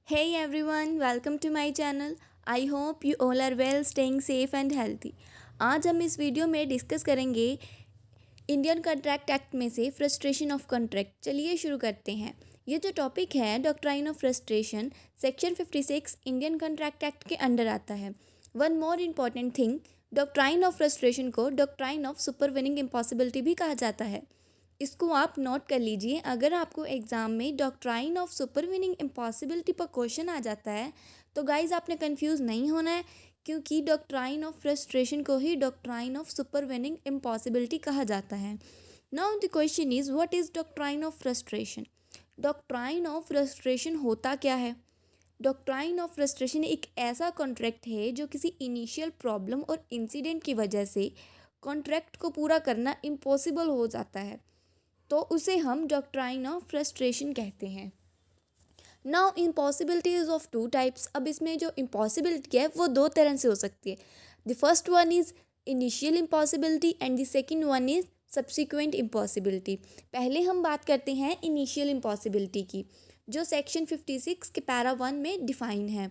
Hey everyone, welcome to my channel. I hope you all are well, staying safe and healthy. आज हम इस video में discuss करेंगे Indian contract act में से फ्रस्ट्रेशन ऑफ कॉन्ट्रैक्ट। चलिए शुरू करते हैं। ये जो टॉपिक है doctrine of frustration section 56 Indian contract act के अंडर आता है। One more important thing, doctrine of frustration को डॉक्ट्राइन ऑफ सुपरविनिंग इम्पॉसिबिलिटी भी कहा जाता है। इसको आप नोट कर लीजिए। अगर आपको एग्ज़ाम में डॉक्ट्राइन ऑफ सुपरविनिंग इम्पॉसिबिलिटी पर क्वेश्चन आ जाता है तो गाइज आपने कंफ्यूज नहीं होना है, क्योंकि डॉक्ट्राइन ऑफ फ्रस्ट्रेशन को ही डॉक्ट्राइन ऑफ सुपरविनिंग इम्पॉसिबिलिटी कहा जाता है। Now the question is what is doctrine of frustration. Doctrine of frustration होता क्या है? डॉक्ट्राइन ऑफ फ्रस्ट्रेशन एक ऐसा कॉन्ट्रैक्ट है जो किसी इनिशियल प्रॉब्लम और इंसिडेंट की वजह से कॉन्ट्रैक्ट को पूरा करना इम्पॉसिबल हो जाता है, तो उसे हम डॉक्ट्राइन ऑफ फ्रस्ट्रेशन कहते हैं। Now impossibility is of two types. अब इसमें जो इम्पॉसिबिलिटी है वो दो तरह से हो सकती है। The first one is initial impossibility and the second one is subsequent impossibility. पहले हम बात करते हैं इनिशियल इम्पॉसिबिलिटी की, जो सेक्शन 56 के पैरा 1 में डिफाइन है।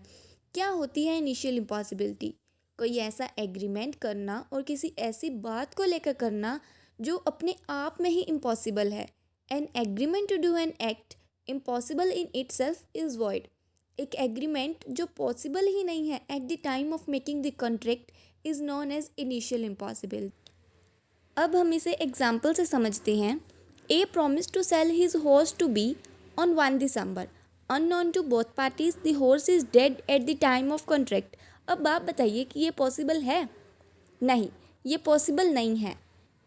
क्या होती है इनिशियल इम्पॉसिबिलिटी? कोई ऐसा एग्रीमेंट करना और किसी ऐसी बात को लेकर करना जो अपने आप में ही इम्पॉसिबल है। An agreement to do an act impossible in itself is void. एक एग्रीमेंट जो पॉसिबल ही नहीं है at the time of making the contract is known as initial impossible. अब हम इसे एग्जाम्पल से समझते हैं। A promise to sell his horse to be on 1 December. Unknown to both parties the horse is dead at the time of contract. अब आप बताइए कि ये पॉसिबल है? नहीं, ये पॉसिबल नहीं है,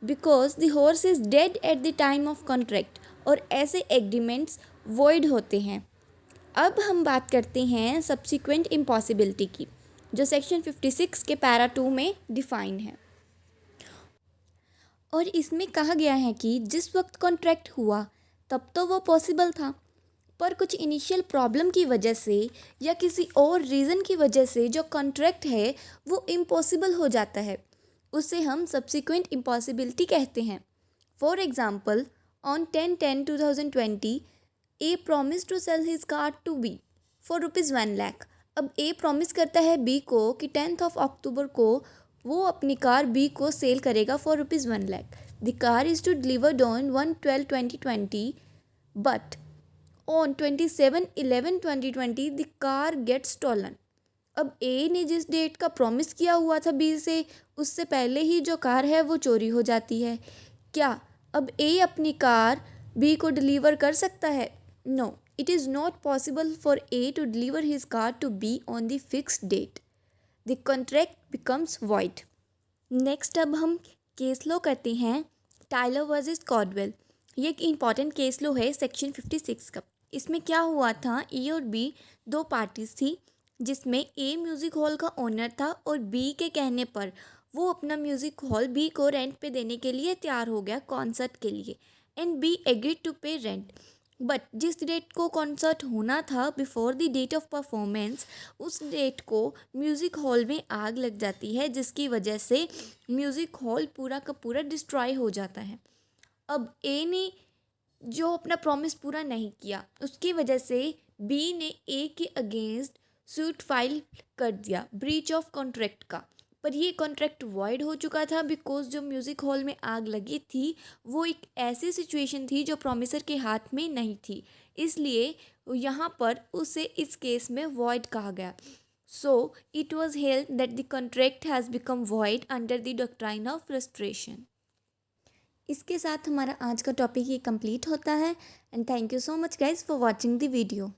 because the horse is dead at the time of contract, और ऐसे एग्रीमेंट्स वॉइड होते हैं। अब हम बात करते हैं सब्सिक्वेंट इम्पॉसिबिलिटी की, जो सेक्शन 56 के पैरा 2 में डिफाइन है। और इसमें कहा गया है कि जिस वक्त कॉन्ट्रैक्ट हुआ तब तो वो पॉसिबल था, पर कुछ इनिशियल प्रॉब्लम की वजह से या किसी और रीज़न की वजह से जो कॉन्ट्रैक्ट है वो इम्पॉसिबल हो जाता है, उसे हम सब्सिक्वेंट इम्पॉसिबिलिटी कहते हैं। For example, on 10/10/2020 a promise to sell his car to be for ₹1,00,000। अब ए प्रॉमिस करता है बी को कि 10 अक्टूबर को वो अपनी कार बी को सेल करेगा for ₹1,00,000। The car is to delivered on 1/12/2020, but on 27/11/2020 the car gets stolen. अब ए ने जिस डेट का प्रॉमिस किया हुआ था बी से, उससे पहले ही जो कार है वो चोरी हो जाती है। क्या अब ए अपनी कार बी को डिलीवर कर सकता है? No, it is not possible for A to deliver his car to be on the fixed date. The contract becomes void. Next अब हम केस लो करते हैं, टाइलर वर्सेस कॉर्डवेल। ये एक इम्पॉर्टेंट केस लो है सेक्शन 56 का। इसमें क्या हुआ था, ए और बी दो पार्टीज थी, जिसमें ए म्यूज़िक हॉल का ओनर था और बी के कहने पर वो अपना म्यूज़िक हॉल बी को रेंट पे देने के लिए तैयार हो गया कॉन्सर्ट के लिए, and B agreed to pay rent. But जिस डेट को कॉन्सर्ट होना था before the date of performance, उस डेट को म्यूज़िक हॉल में आग लग जाती है, जिसकी वजह से म्यूज़िक हॉल पूरा का पूरा डिस्ट्रॉय हो जाता है। अब ए ने जो अपना प्रॉमिस पूरा नहीं किया, उसकी वजह से बी ने ए के अगेंस्ट सूट फाइल कर दिया ब्रीच ऑफ कॉन्ट्रैक्ट का। पर ये कॉन्ट्रैक्ट वॉइड हो चुका था, बिकॉज जो म्यूज़िक हॉल में आग लगी थी वो एक ऐसी सिचुएशन थी जो प्रॉमिसर के हाथ में नहीं थी, इसलिए यहाँ पर उसे इस केस में वॉइड कहा गया। So it was held that the contract has become void under the doctrine of frustration. इसके साथ हमारा आज का टॉपिक ये कंप्लीट होता है, and thank you so much guys for watching the video.